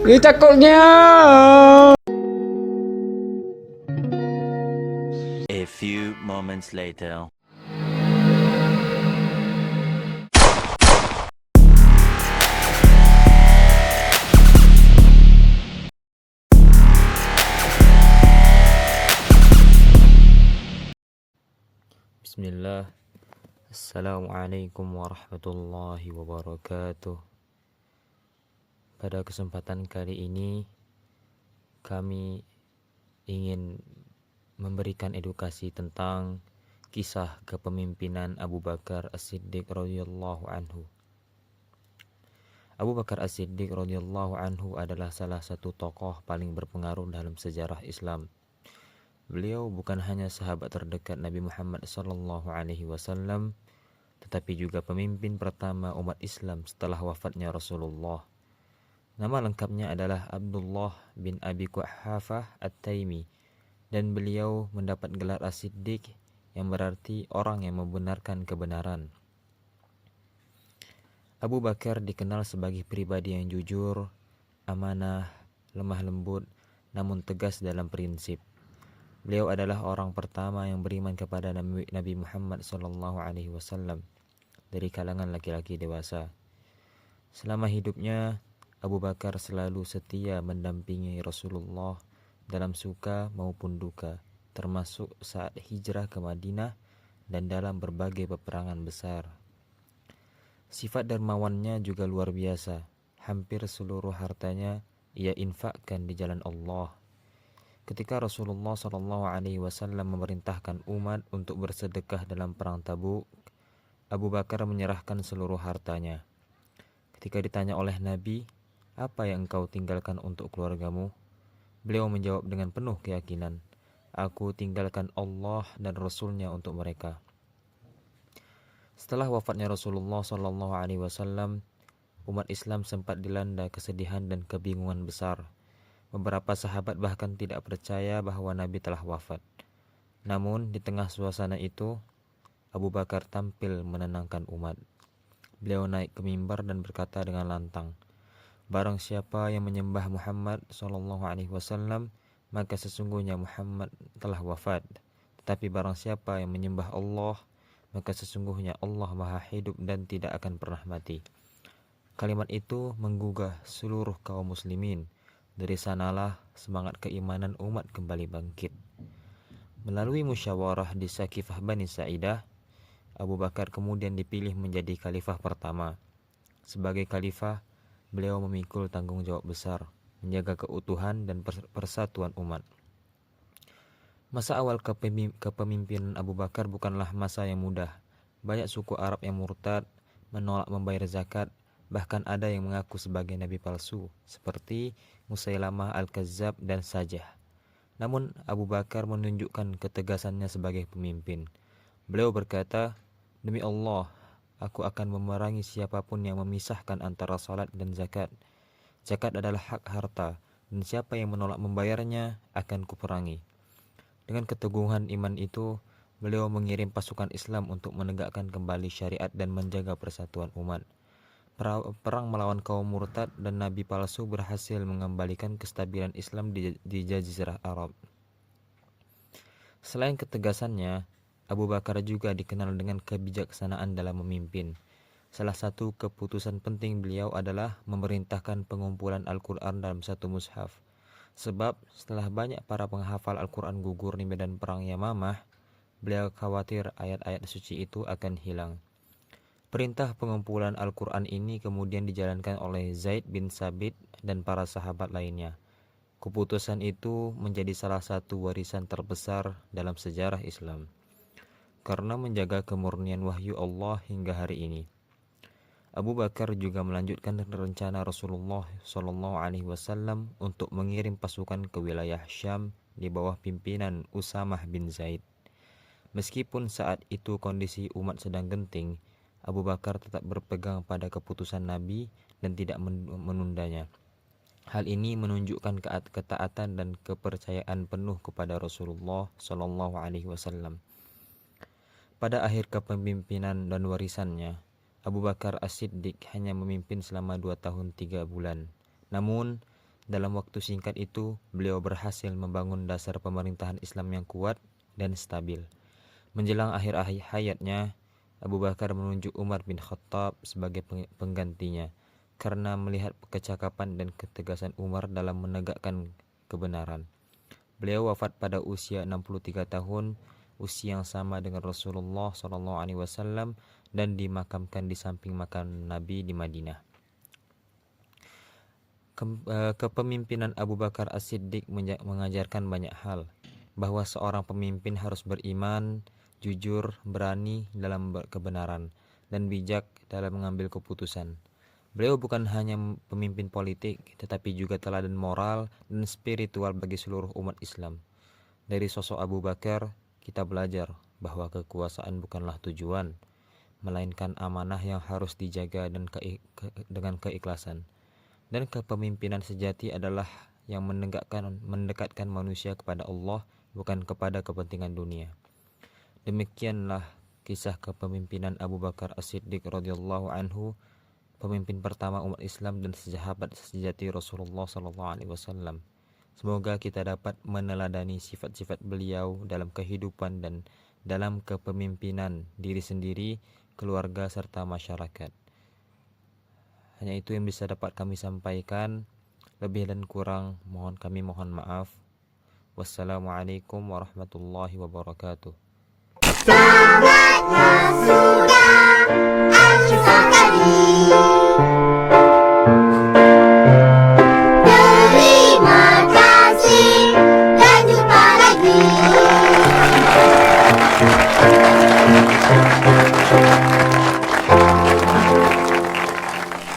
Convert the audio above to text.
Ih, takutnya. A few moments later. Bismillah. Assalamualaikum warahmatullahi wabarakatuh. Pada kesempatan kali ini kami ingin memberikan edukasi tentang kisah kepemimpinan Abu Bakar As-Siddiq radhiyallahu anhu. Abu Bakar As-Siddiq radhiyallahu anhu adalah salah satu tokoh paling berpengaruh dalam sejarah Islam. Beliau bukan hanya sahabat terdekat Nabi Muhammad SAW, tetapi juga pemimpin pertama umat Islam setelah wafatnya Rasulullah. Nama lengkapnya adalah Abdullah bin Abi Quhafah At-Taimi, dan beliau mendapat gelar As-Siddiq yang berarti orang yang membenarkan kebenaran. Abu Bakar dikenal sebagai pribadi yang jujur, amanah, lemah lembut, namun tegas dalam prinsip. Beliau adalah orang pertama yang beriman kepada Nabi Muhammad SAW dari kalangan laki-laki dewasa. Selama hidupnya, Abu Bakar selalu setia mendampingi Rasulullah dalam suka maupun duka, termasuk saat hijrah ke Madinah dan dalam berbagai peperangan besar. Sifat dermawannya juga luar biasa. Hampir seluruh hartanya ia infakkan di jalan Allah. Ketika Rasulullah SAW memerintahkan umat untuk bersedekah dalam perang Tabuk, Abu Bakar menyerahkan seluruh hartanya. Ketika ditanya oleh Nabi, "Apa yang engkau tinggalkan untuk keluargamu?" Beliau menjawab dengan penuh keyakinan, "Aku tinggalkan Allah dan Rasulnya untuk mereka." Setelah wafatnya Rasulullah SAW, umat Islam sempat dilanda kesedihan dan kebingungan besar. Beberapa sahabat bahkan tidak percaya bahwa Nabi telah wafat. Namun di tengah suasana itu, Abu Bakar tampil menenangkan umat. Beliau naik ke mimbar dan berkata dengan lantang, "Barang siapa yang menyembah Muhammad SAW, maka sesungguhnya Muhammad telah wafat. Tetapi barang siapa yang menyembah Allah, maka sesungguhnya Allah Maha Hidup dan tidak akan pernah mati." Kalimat itu menggugah seluruh kaum muslimin. Dari sanalah semangat keimanan umat kembali bangkit. Melalui musyawarah di Sakifah Bani Sa'idah, Abu Bakar kemudian dipilih menjadi khalifah pertama. Sebagai khalifah, beliau memikul tanggung jawab besar, menjaga keutuhan dan persatuan umat. Masa awal kepemimpinan Abu Bakar bukanlah masa yang mudah. Banyak suku Arab yang murtad, menolak membayar zakat, bahkan ada yang mengaku sebagai nabi palsu, seperti Musailamah Al-Kazzab dan Sajah. Namun Abu Bakar menunjukkan ketegasannya sebagai pemimpin. Beliau berkata, "Demi Allah, aku akan memerangi siapapun yang memisahkan antara salat dan zakat. Zakat adalah hak harta, dan siapa yang menolak membayarnya akan kuperangi." Dengan keteguhan iman itu, beliau mengirim pasukan Islam untuk menegakkan kembali syariat dan menjaga persatuan umat. Perang melawan kaum murtad dan nabi palsu berhasil mengembalikan kestabilan Islam di Jazirah Arab. Selain ketegasannya, Abu Bakar juga dikenal dengan kebijaksanaan dalam memimpin. Salah satu keputusan penting beliau adalah memerintahkan pengumpulan Al-Quran dalam satu mushaf. Sebab setelah banyak para penghafal Al-Quran gugur di medan perang Yamamah, beliau khawatir ayat-ayat suci itu akan hilang. Perintah pengumpulan Al-Quran ini kemudian dijalankan oleh Zaid bin Sabit dan para sahabat lainnya. Keputusan itu menjadi salah satu warisan terbesar dalam sejarah Islam, karena menjaga kemurnian wahyu Allah hingga hari ini. Abu Bakar juga melanjutkan rencana Rasulullah SAW untuk mengirim pasukan ke wilayah Syam di bawah pimpinan Usamah bin Zaid. Meskipun saat itu kondisi umat sedang genting, Abu Bakar tetap berpegang pada keputusan Nabi dan tidak menundanya. Hal ini menunjukkan ketaatan dan kepercayaan penuh kepada Rasulullah SAW. Pada akhir kepemimpinan dan warisannya, Abu Bakar As-Siddiq hanya memimpin selama 2 tahun 3 bulan. Namun, Dalam waktu singkat itu, beliau berhasil membangun dasar pemerintahan Islam yang kuat dan stabil. Menjelang akhir hayatnya, Abu Bakar menunjuk Umar bin Khattab sebagai penggantinya karena melihat kecakapan dan ketegasan Umar dalam menegakkan kebenaran. Beliau wafat pada usia 63 tahun, usia yang sama dengan Rasulullah SAW, dan dimakamkan di samping makam Nabi di Madinah. Kepemimpinan Abu Bakar As-Siddiq mengajarkan banyak hal, bahwa seorang pemimpin harus beriman, jujur, berani dalam kebenaran, dan bijak dalam mengambil keputusan. Beliau bukan hanya pemimpin politik, tetapi juga teladan moral dan spiritual bagi seluruh umat Islam. Dari sosok Abu Bakar, kita belajar bahwa kekuasaan bukanlah tujuan, melainkan amanah yang harus dijaga dengan keikhlasan. Dan kepemimpinan sejati adalah yang mendekatkan manusia kepada Allah, bukan kepada kepentingan dunia. Demikianlah kisah kepemimpinan Abu Bakar As-Siddiq radhiyallahu anhu, pemimpin pertama umat Islam dan sahabat sejati Rasulullah SAW. Semoga kita dapat meneladani sifat-sifat beliau dalam kehidupan dan dalam kepemimpinan diri sendiri, keluarga, serta masyarakat. Hanya itu yang bisa dapat kami sampaikan. Lebih dan kurang kami mohon maaf. Wassalamualaikum warahmatullahi wabarakatuh. Sahabatnya sudah, asyik